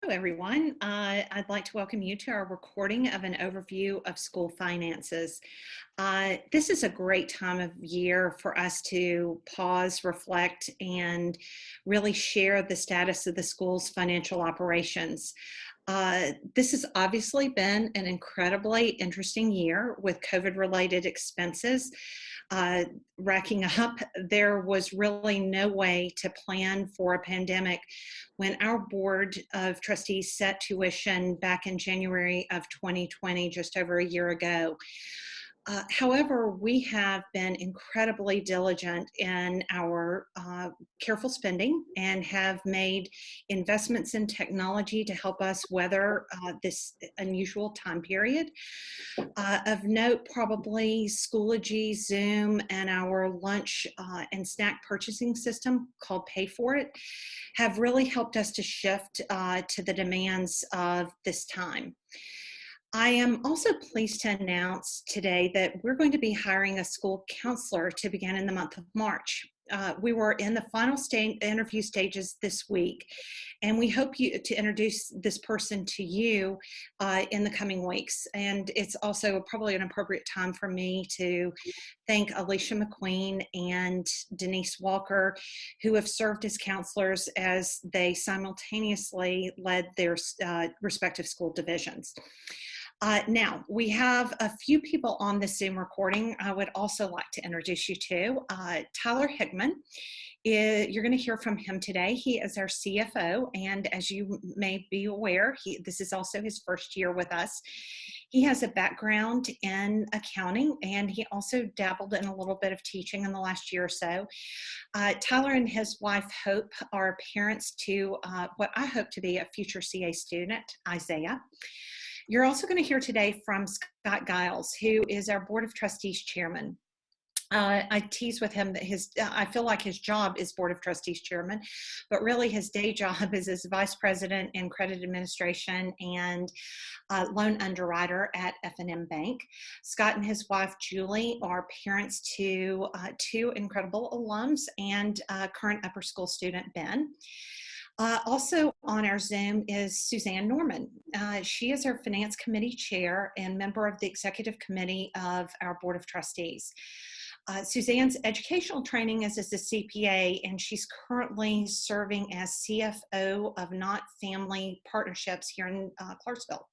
Hello, everyone. I'd like to welcome you to our recording of an overview of school finances. This is a great time of year for us to pause, reflect, and really share the status of the school's financial operations. This has obviously been an incredibly interesting year with COVID-related expenses uh, racking up. There was really no way to plan for a pandemic when our board of trustees set tuition back in January of 2020, just over a year ago. However, we have been incredibly diligent in our careful spending and have made investments in technology to help us weather this unusual time period. Of note, probably Schoology, Zoom, and our lunch and snack purchasing system called Pay For It have really helped us to shift to the demands of this time. I am also pleased to announce today that we're going to be hiring a school counselor to begin in the month of March. We were in the final interview stages this week, and we hope to introduce this person to you in the coming weeks. And it's also probably an appropriate time for me to thank Alicia McQueen and Denise Walker, who have served as counselors as they simultaneously led their respective school divisions. Now, we have a few people on this Zoom recording I would also like to introduce you to. Tyler Hickman, you're going to hear from him today. He is our CFO, and as you may be aware, this is also his first year with us. He has a background in accounting, and he also dabbled in a little bit of teaching in the last year or so. Tyler and his wife, Hope, are parents to what I hope to be a future CA student, Isaiah. You're also going to hear today from Scott Giles, who is our Board of Trustees chairman. I tease with him that I feel like his job is Board of Trustees chairman, but really his day job is as vice president in credit administration and loan underwriter at F&M Bank. Scott and his wife, Julie, are parents to two incredible alums and current upper school student, Ben. Also on our Zoom is Suzanne Norman. She is our Finance Committee Chair and member of the Executive Committee of our Board of Trustees. Suzanne's educational training is as a CPA, and she's currently serving as CFO of Not Family Partnerships here in Clarksville.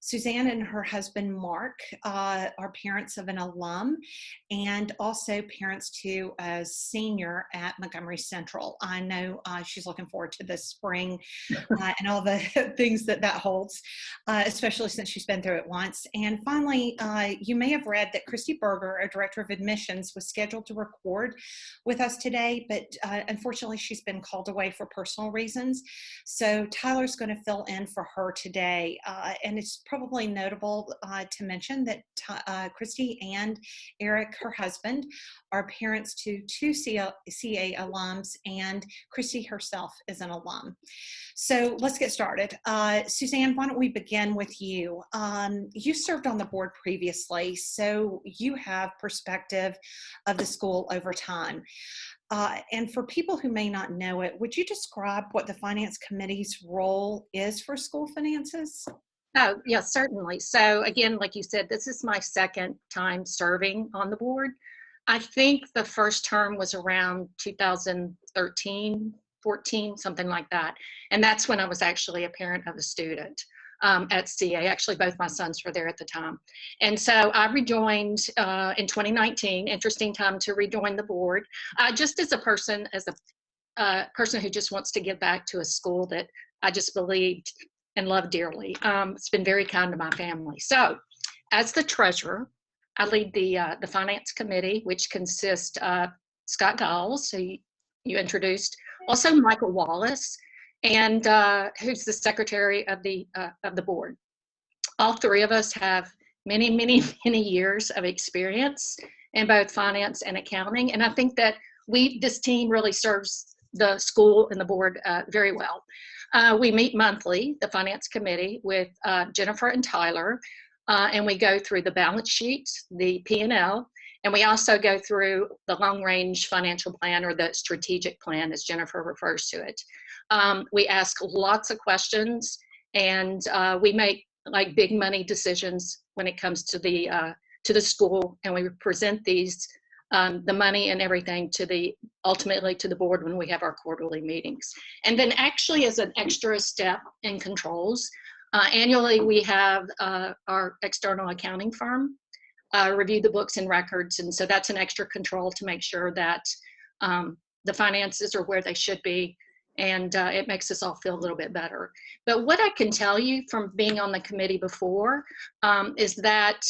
Suzanne and her husband, Mark, are parents of an alum and also parents to a senior at Montgomery Central. I know she's looking forward to this spring and all the things that holds, especially since she's been through it once. And finally, you may have read that Christy Berger, our Director of Admissions, was scheduled to record with us today, but unfortunately she's been called away for personal reasons. So Tyler's going to fill in for her today. And it's probably notable to mention that Christy and Eric, her husband, are parents to two CA alums, and Christy herself is an alum. So let's get started. Suzanne, why don't we begin with you? You served on the board previously, so you have perspective of the school over time. And for people who may not know it, would you describe what the Finance Committee's role is for school finances? Oh, yes, certainly. So again, like you said, this is my second time serving on the board. I think the first term was around 2013, 14, something like that. And that's when I was actually a parent of a student at CA. Actually, both my sons were there at the time. And so I rejoined in 2019, interesting time to rejoin the board, just as a person who just wants to give back to a school that I just believed and love dearly. It's been very kind to my family. So as the treasurer, I lead the finance committee, which consists of Scott Giles, who you introduced, also Michael Wallace, and who's the secretary of the board. All three of us have many, many, many years of experience in both finance and accounting. And I think that this team really serves the school and the board very well. We meet monthly, the finance committee, with Jennifer and Tyler, and we go through the balance sheets, the P&L, And we also go through the long range financial plan, or the strategic plan, as Jennifer refers to it. We ask lots of questions, and we make like big money decisions when it comes to the school, and we present these the money and everything ultimately to the board when we have our quarterly meetings. And then actually, as an extra step in controls, annually we have our external accounting firm review the books and records, and so that's an extra control to make sure that the finances are where they should be, and it makes us all feel a little bit better. But what I can tell you from being on the committee before is that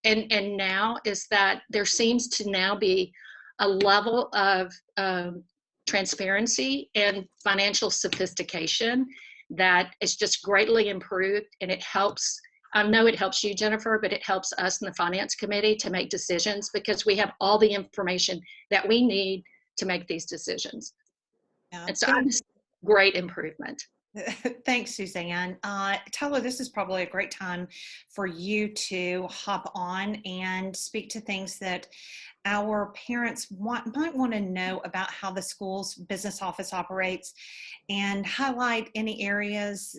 and now is that there seems to now be a level of transparency and financial sophistication that is just greatly improved, and it helps. I know it helps you, Jennifer, but it helps us in the finance committee to make decisions because we have all the information that we need to make these decisions. Yeah. And so great improvement. Thanks, Suzanne. Tyler, this is probably a great time for you to hop on and speak to things that our parents might want to know about how the school's business office operates, and highlight any areas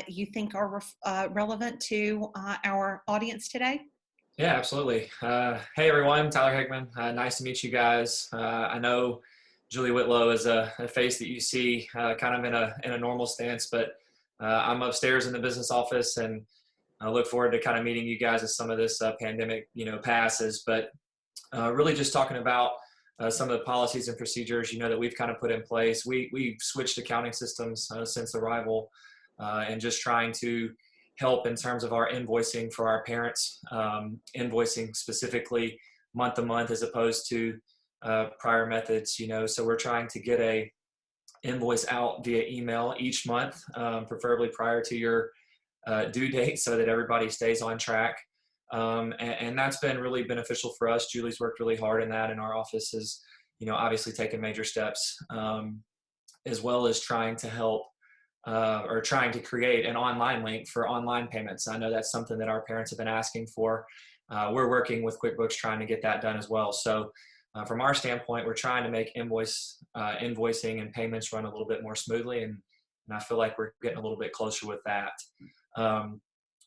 you think are relevant to our audience today. Yeah, absolutely. Hey, everyone. Tyler Hickman. Nice to meet you guys. I know Julie Whitlow is a face that you see kind of in a normal stance, but I'm upstairs in the business office, and I look forward to kind of meeting you guys as some of this pandemic, passes. But really just talking about some of the policies and procedures, that we've kind of put in place. We've switched accounting systems since arrival, and just trying to help in terms of our invoicing for our parents, invoicing specifically month to month as opposed to prior methods, so we're trying to get a invoice out via email each month, preferably prior to your due date, so that everybody stays on track. And that's been really beneficial for us. Julie's worked really hard in that, and our office has, obviously taken major steps, as well as trying to help or trying to create an online link for online payments. I know that's something that our parents have been asking for. We're working with QuickBooks trying to get that done as well. So from our standpoint, we're trying to make invoicing and payments run a little bit more smoothly, and I feel like we're getting a little bit closer with that.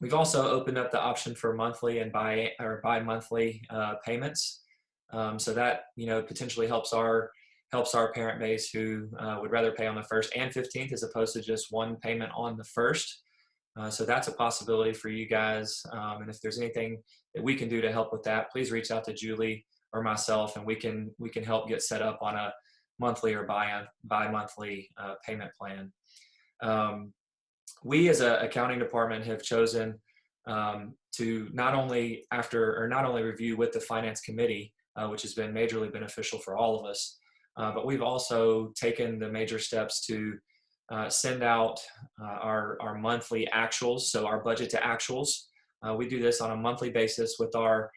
We've also opened up the option for monthly and bi-monthly payments, so that potentially helps our parent base who would rather pay on the 1st and 15th as opposed to just one payment on the 1st. So that's a possibility for you guys, and if there's anything that we can do to help with that, please reach out to Julie or myself, and we can help get set up on a monthly or bi-monthly payment plan. We as an accounting department have chosen to not only review with the finance committee, which has been majorly beneficial for all of us, but we've also taken the major steps to send out our monthly actuals, so our budget to actuals. We do this on a monthly basis with our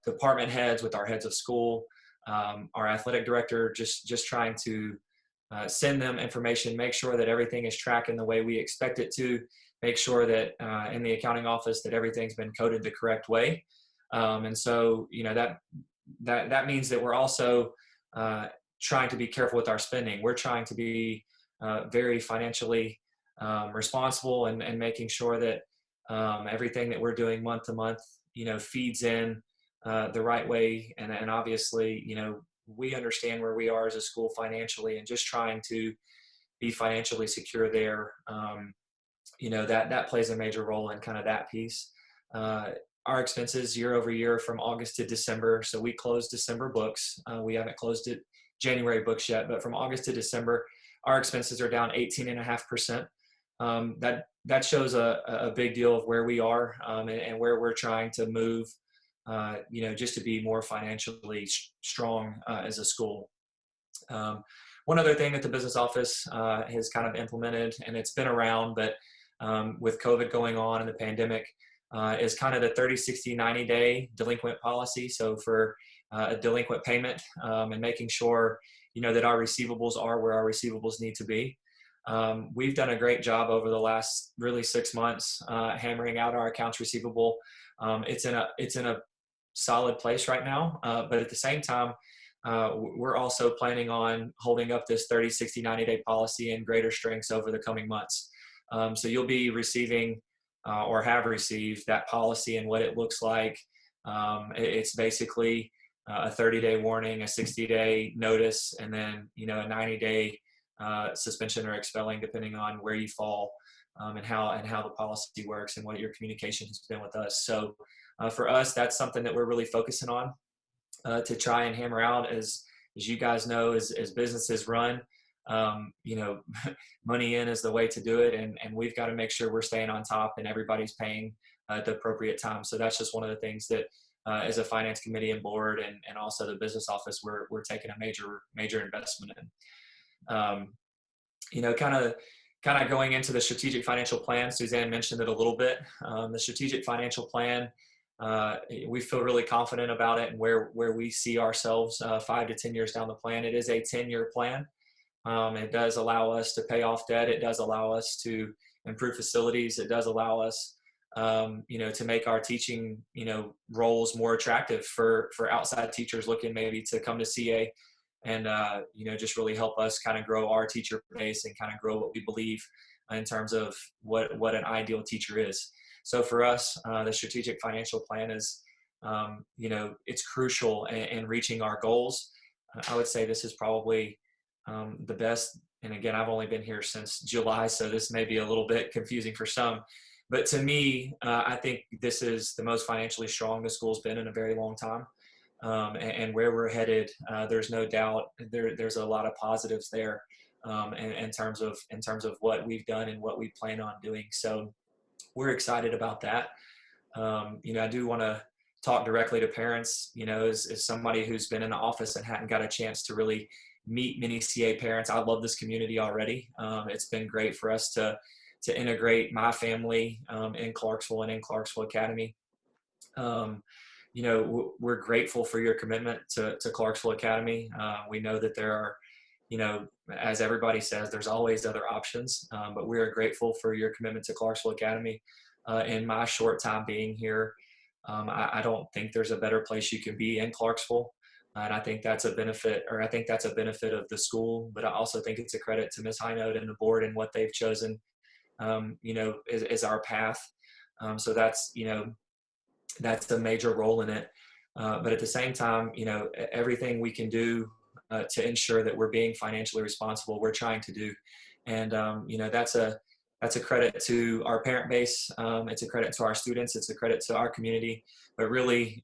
department heads, with our heads of school, our athletic director, just trying to send them information, make sure that everything is tracking the way we expect it to, make sure that in the accounting office that everything's been coded the correct way. And so, that means that we're also trying to be careful with our spending. We're trying to be very financially responsible, and making sure that everything that we're doing month to month, feeds in the right way. And obviously, we understand where we are as a school financially, and just trying to be financially secure there. That plays a major role in kind of that piece. Our expenses year over year from August to December. So we closed December books. We haven't closed January books yet, but from August to December, our expenses are down 18.5%. That shows a big deal of where we are, and where we're trying to move, just to be more financially strong as a school. One other thing that the business office has kind of implemented, and it's been around, but with COVID going on and the pandemic, is kind of the 30, 60, 90-day delinquent policy. So for a delinquent payment, and making sure, that our receivables are where our receivables need to be. We've done a great job over the last really 6 months, hammering out our accounts receivable. It's in a solid place right now. But at the same time, we're also planning on holding up this 30, 60, 90-day policy in greater strengths over the coming months. So you'll be receiving or have received that policy and what it looks like. It's basically a 30-day warning, a 60-day notice, and then a 90-day suspension or expelling, depending on where you fall, and how the policy works and what your communication has been with us. So for us, that's something that we're really focusing on to try and hammer out. As you guys know, as businesses run, money in is the way to do it, and we've got to make sure we're staying on top and everybody's paying at the appropriate time. So that's just one of the things that as a finance committee and board and also the business office, we're taking a major investment in. Kind of going into the strategic financial plan, Suzanne mentioned it a little bit. The strategic financial plan, we feel really confident about it and where we see ourselves 5 to 10 years down the plan. It is a 10-year plan. It does allow us to pay off debt. It does allow us to improve facilities. It does allow us, to make our teaching, roles more attractive for outside teachers looking maybe to come to CA and, just really help us kind of grow our teacher base and kind of grow what we believe in terms of what an ideal teacher is. So for us, the strategic financial plan is, it's crucial in reaching our goals. I would say this is probably the best. And again, I've only been here since July, so this may be a little bit confusing for some. But to me, I think this is the most financially strong the school's been in a very long time. And where we're headed, there's no doubt there's a lot of positives there in terms of what we've done and what we plan on doing. So we're excited about that. I do want to talk directly to parents, as somebody who's been in the office and hadn't got a chance to really meet many CA parents. I love this community already. It's been great for us to integrate my family in Clarksville and in Clarksville Academy. We're grateful for your commitment to Clarksville Academy. We know that there are, as everybody says, there's always other options, but we are grateful for your commitment to Clarksville Academy. In my short time being here, I don't think there's a better place you can be in Clarksville. And I think that's a benefit, of the school, but I also think it's a credit to Ms. Hinote and the board and what they've chosen, is our path. So that's a major role in it. But at the same time, everything we can do to ensure that we're being financially responsible, we're trying to do. And, that's a credit to our parent base. It's a credit to our students. It's a credit to our community. But really,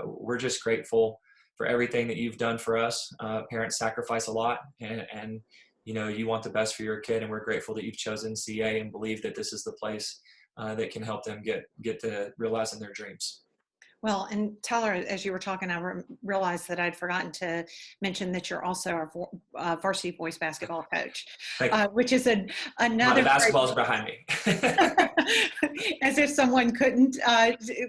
we're just grateful for everything that you've done for us. Parents sacrifice a lot, and you want the best for your kid, and we're grateful that you've chosen CA and believe that this is the place that can help them get to realizing their dreams. Well, and Tyler, as you were talking, I realized that I'd forgotten to mention that you're also our varsity boys basketball coach, which is another. The basketballs are behind me. As if someone couldn't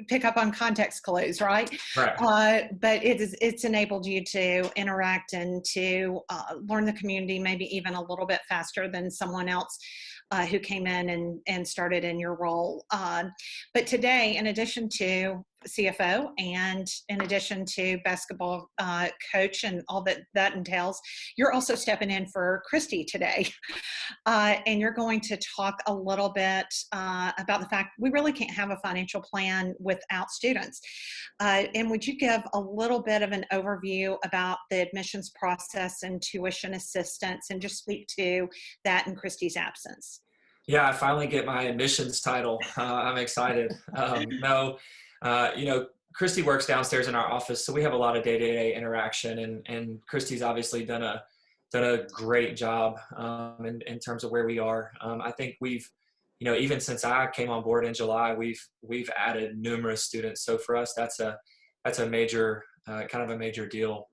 pick up on context clues, right? Right. But it's enabled you to interact and to learn the community maybe even a little bit faster than someone else who came in and started in your role. But today, in addition to CFO and in addition to basketball coach and all that entails, you're also stepping in for Christy today. And you're going to talk a little bit about the fact we really can't have a financial plan without students. And would you give a little bit of an overview about the admissions process and tuition assistance, and just speak to that in Christy's absence? Yeah, I finally get my admissions title. I'm excited. Christy works downstairs in our office, so we have a lot of day-to-day interaction, and Christy's obviously done a great job in terms of where we are. I think we've, even since I came on board in July, we've added numerous students. So for us, that's a major kind of a major deal.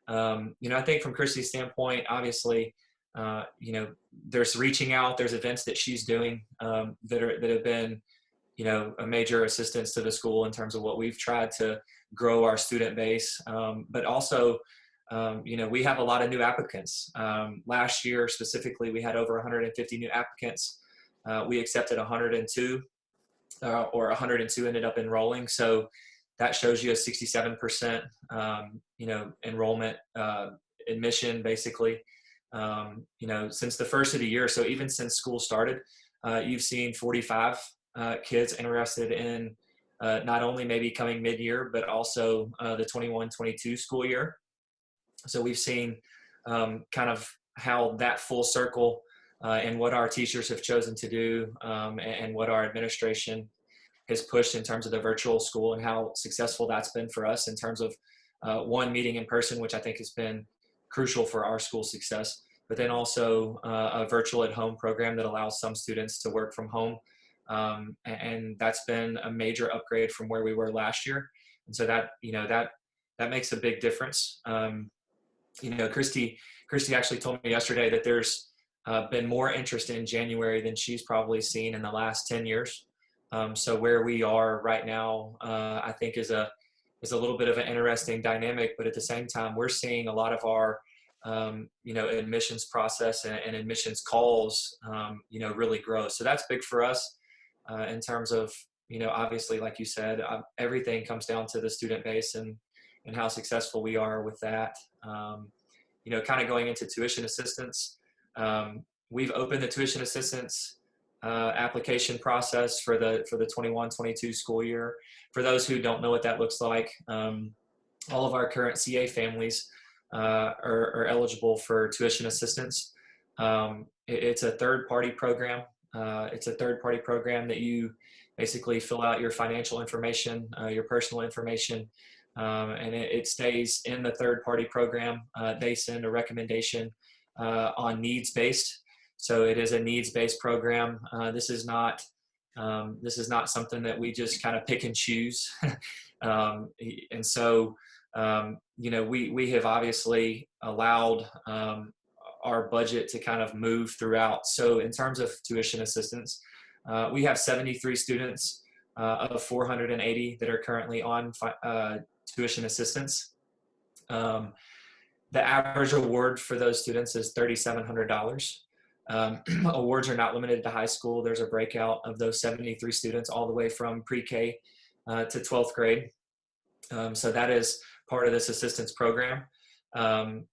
I think from Christy's standpoint, obviously, there's reaching out, there's events that she's doing that have been, a major assistance to the school in terms of what we've tried to grow our student base. But also, we have a lot of new applicants. Last year specifically, we had over 150 new applicants. We accepted 102, or 102 ended up enrolling. So that shows you a 67%, enrollment, admission, basically. Since the first of the year, so even since school started, you've seen 45 kids interested in not only maybe coming mid-year, but also the 21-22 school year. So we've seen kind of how that full circle and what our teachers have chosen to do, and what our administration has pushed in terms of the virtual school, and how successful that's been for us in terms of one, meeting in person, which I think has been crucial for our school success, but then also a virtual at home program that allows some students to work from home. And that's been a major upgrade from where we were last year. And so that makes a big difference. Christy actually told me yesterday that there's been more interest in January than she's probably seen in the last 10 years. So where we are right now, I think is a little bit of an interesting dynamic, but at the same time, we're seeing a lot of our, admissions process and admissions calls, really grow. So that's big for us in terms of, obviously, like you said, everything comes down to the student base and how successful we are with that. Kind of going into tuition assistance, we've opened the tuition assistance application process for the 21-22 school year. For those who don't know what that looks like, all of our current CA families are eligible for tuition assistance. It's a third-party program. It's a third-party program that you basically fill out your financial information, your personal information, and it stays in the third-party program. They send a recommendation on needs-based. So it is a needs-based program. This is not something that we just kind of pick and choose. And so, we have obviously allowed our budget to kind of move throughout. So in terms of tuition assistance, we have 73 students of 480 that are currently on tuition assistance. The average award for those students is $3,700. Awards are not limited to high school. There's a breakout of those 73 students all the way from pre-K to 12th grade. So that is part of this assistance program.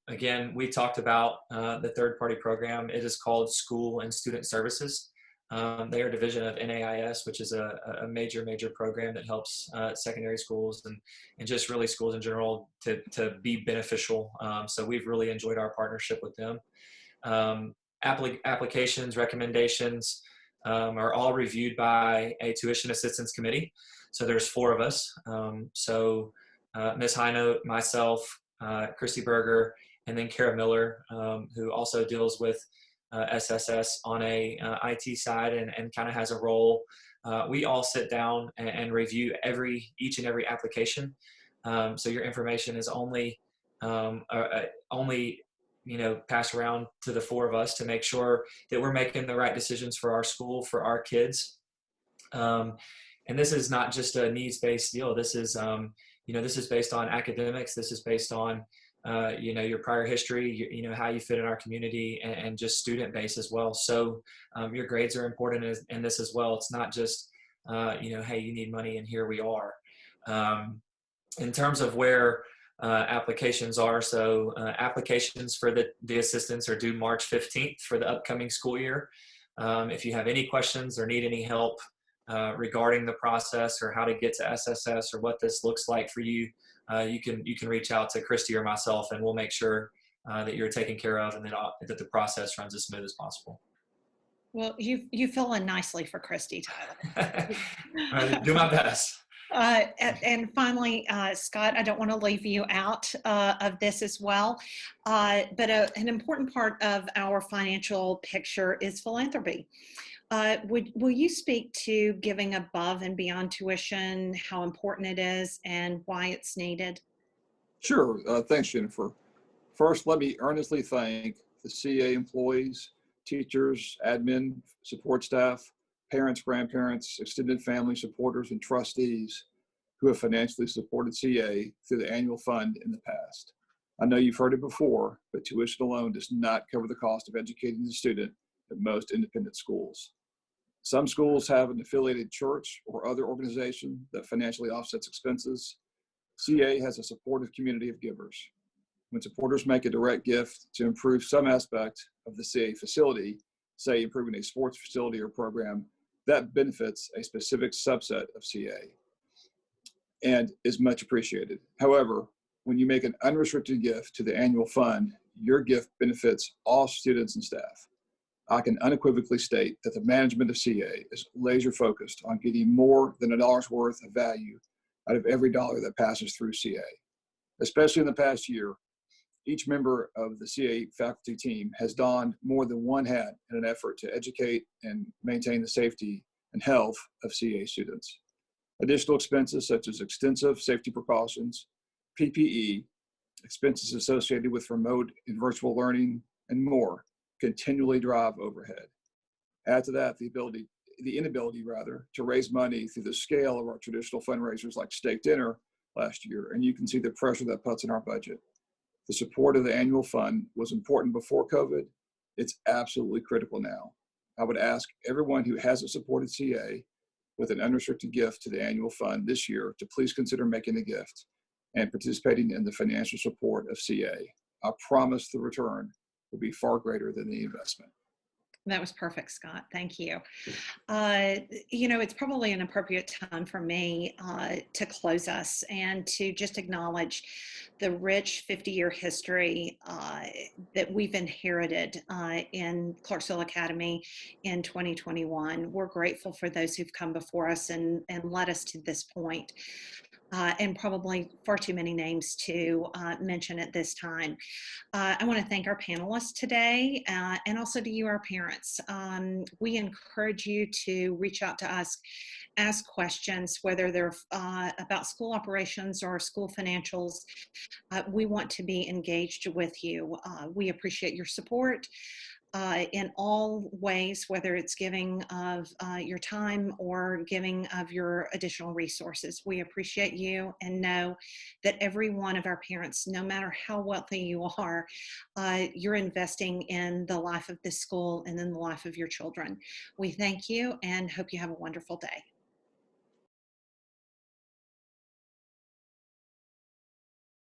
Again, we talked about the third-party program. It is called School and Student Services. They are a division of NAIS, which is a major program that helps secondary schools and just really schools in general to be beneficial. So we've really enjoyed our partnership with them. Applications, recommendations are all reviewed by a tuition assistance committee. So there's 4 of us. Ms. Hinote, myself, Christy Berger, and then Kara Miller, who also deals with SSS on a IT side and kind of has a role. We all sit down and review each and every application. So your information is only passed around to the 4 of us to make sure that we're making the right decisions for our school, for our kids. And this is not just a needs-based deal. This is, this is based on academics. This is based on, your prior history, how you fit in our community, and just student base as well. So your grades are important in this as well. It's not just, hey, you need money and here we are. In terms of where applications are, so applications for the assistants are due March 15th for the upcoming school year. If you have any questions or need any help regarding the process or how to get to SSS or what this looks like for you, you can reach out to Christy or myself, and we'll make sure that you're taken care of and that the process runs as smooth as possible. Well, you fill in nicely for Christy, Tyler. I do my best. And finally, Scott, I don't want to leave you out of this as well, but an important part of our financial picture is philanthropy. Will you speak to giving above and beyond tuition, how important it is, and why it's needed? Sure. Thanks, Jennifer. First, let me earnestly thank the CA employees, teachers, admin, support staff, parents, grandparents, extended family supporters, and trustees who have financially supported CA through the annual fund in the past. I know you've heard it before, but tuition alone does not cover the cost of educating the student at most independent schools. Some schools have an affiliated church or other organization that financially offsets expenses. CA has a supportive community of givers. When supporters make a direct gift to improve some aspect of the CA facility, say improving a sports facility or program, that benefits a specific subset of CA and is much appreciated. However, when you make an unrestricted gift to the annual fund, your gift benefits all students and staff. I can unequivocally state that the management of CA is laser focused on getting more than $1 worth of value out of every dollar that passes through CA. Especially in the past year, each member of the CA faculty team has donned more than one hat in an effort to educate and maintain the safety and health of CA students. Additional expenses such as extensive safety precautions, PPE, expenses associated with remote and virtual learning, and more continually drive overhead. Add to that the inability to raise money through the scale of our traditional fundraisers like steak dinner last year, and you can see the pressure that puts in our budget. The support of the annual fund was important before COVID. It's absolutely critical now. I would ask everyone who hasn't supported CA with an unrestricted gift to the annual fund this year to please consider making a gift and participating in the financial support of CA. I promise the return will be far greater than the investment. That was perfect, Scott. Thank you. It's probably an appropriate time for me to close us and to just acknowledge the rich 50-year history that we've inherited in Clarksville Academy in 2021. We're grateful for those who've come before us and led us to this point. And probably far too many names to mention at this time. I want to thank our panelists today and also to you, our parents. We encourage you to reach out to us, ask questions, whether they're about school operations or school financials. We want to be engaged with you. We appreciate your support. In all ways, whether it's giving of your time or giving of your additional resources. We appreciate you and know that every one of our parents, no matter how wealthy you are, you're investing in the life of this school and in the life of your children. We thank you and hope you have a wonderful day.